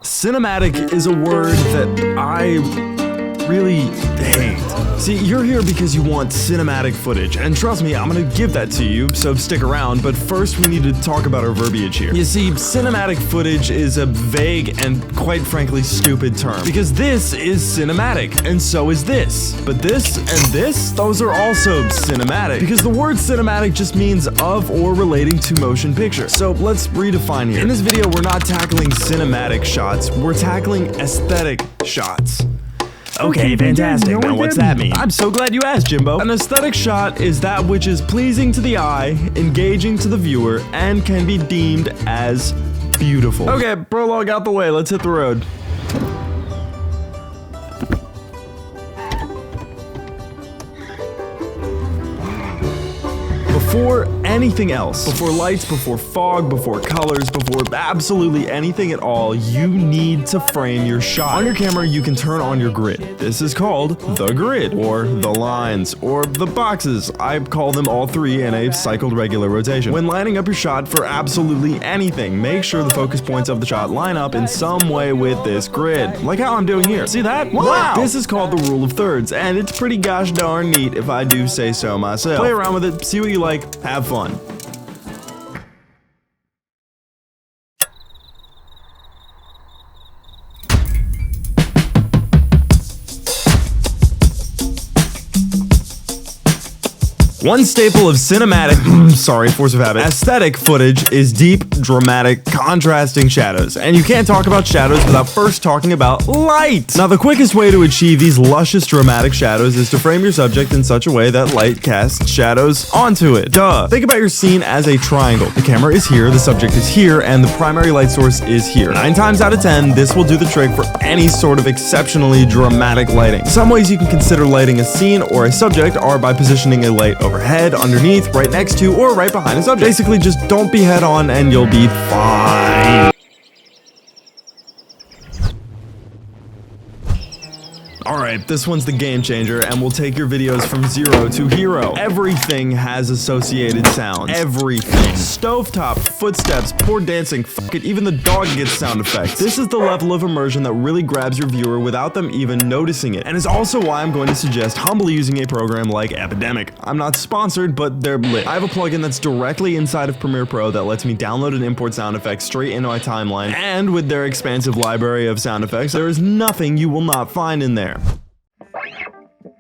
Cinematic is a word that I really hate. See, you're here because you want cinematic footage, and trust me, I'm gonna give that to you, so stick around, but first we need to talk about our verbiage here. You see, cinematic footage is a vague and quite frankly stupid term, because this is cinematic, and so is this. But this and this, those are also cinematic, because the word cinematic just means of or relating to motion picture. So let's redefine here. In this video, we're not tackling cinematic shots, we're tackling aesthetic shots. Okay, fantastic. Now what's that mean? I'm so glad you asked, Jimbo. An aesthetic shot is that which is pleasing to the eye, engaging to the viewer, and can be deemed as beautiful. Okay, prologue out the way, let's hit the road. Before anything else, before lights, before fog, before colors, before absolutely anything at all, you need to frame your shot. On your camera, you can turn on your grid. This is called the grid, or the lines, or the boxes. I call them all three in a cycled regular rotation. When lining up your shot for absolutely anything, make sure the focus points of the shot line up in some way with this grid. Like how I'm doing here. See that? Wow! This is called the rule of thirds, and it's pretty gosh darn neat if I do say so myself. Play around with it, see what you like, have fun. One staple of cinematic, sorry, force of habit, aesthetic footage is deep, dramatic, contrasting shadows. And you can't talk about shadows without first talking about light. Now, the quickest way to achieve these luscious, dramatic shadows is to frame your subject in such a way that light casts shadows onto it. Duh. Think about your scene as a triangle. The camera is here, the subject is here, and the primary light source is here. 9 times out of 10, this will do the trick for any sort of exceptionally dramatic lighting. Some ways you can consider lighting a scene or a subject are by positioning a light overhead, underneath, right next to, or right behind a subject. Basically, just don't be head on and you'll be fine. Alright, this one's the game changer, and will take your videos from zero to hero. Everything has associated sounds. Everything. Stovetop, footsteps, poor dancing, fuck it, even the dog gets sound effects. This is the level of immersion that really grabs your viewer without them even noticing it, and is also why I'm going to suggest humbly using a program like Epidemic. I'm not sponsored, but they're lit. I have a plugin that's directly inside of Premiere Pro that lets me download and import sound effects straight into my timeline, and with their expansive library of sound effects, there is nothing you will not find in there.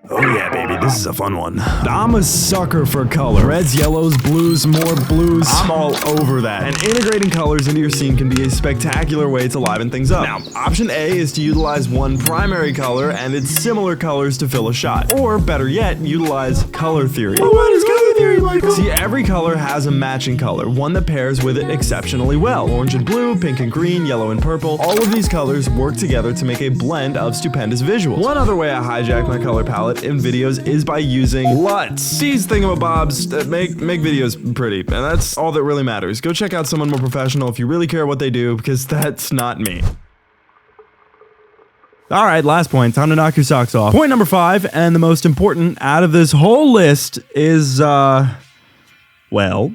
Oh yeah, baby, this is a fun one. I'm a sucker for color. Reds, yellows, blues, more blues. I'm all over that. And integrating colors into your scene can be a spectacular way to liven things up. Now, option A is to utilize one primary color and its similar colors to fill a shot. Or, better yet, utilize color theory. Oh, what is color theory, Michael? See, every color has a matching color, one that pairs with it exceptionally well. Orange and blue, pink and green, yellow and purple. All of these colors work together to make a blend of stupendous visuals. One other way I hijack my color palette in videos is by using LUTs. These thingamabobs that make videos pretty, and that's all that really matters. Go check out someone more professional if you really care what they do, because that's not me. Alright, last point, time to knock your socks off. Point number 5, and the most important out of this whole list is, well,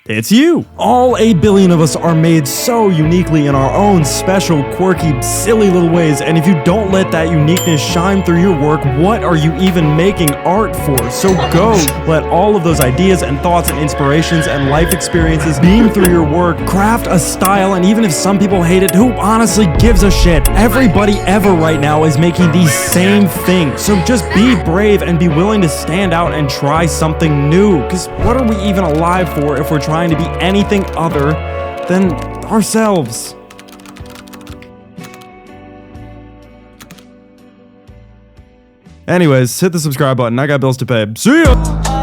it's you. All 8 billion of us are made so uniquely in our own special, quirky, silly little ways, and if you don't let that uniqueness shine through your work, what are you even making art for? So go, let all of those ideas and thoughts and inspirations and life experiences beam through your work, craft a style, and even if some people hate it, who honestly gives a shit? Everybody ever right now is making these same things, so just be brave and be willing to stand out and try something new, because what are we even alive for if we're trying to be anything other than ourselves? Anyways, hit the subscribe button. I got bills to pay. See ya!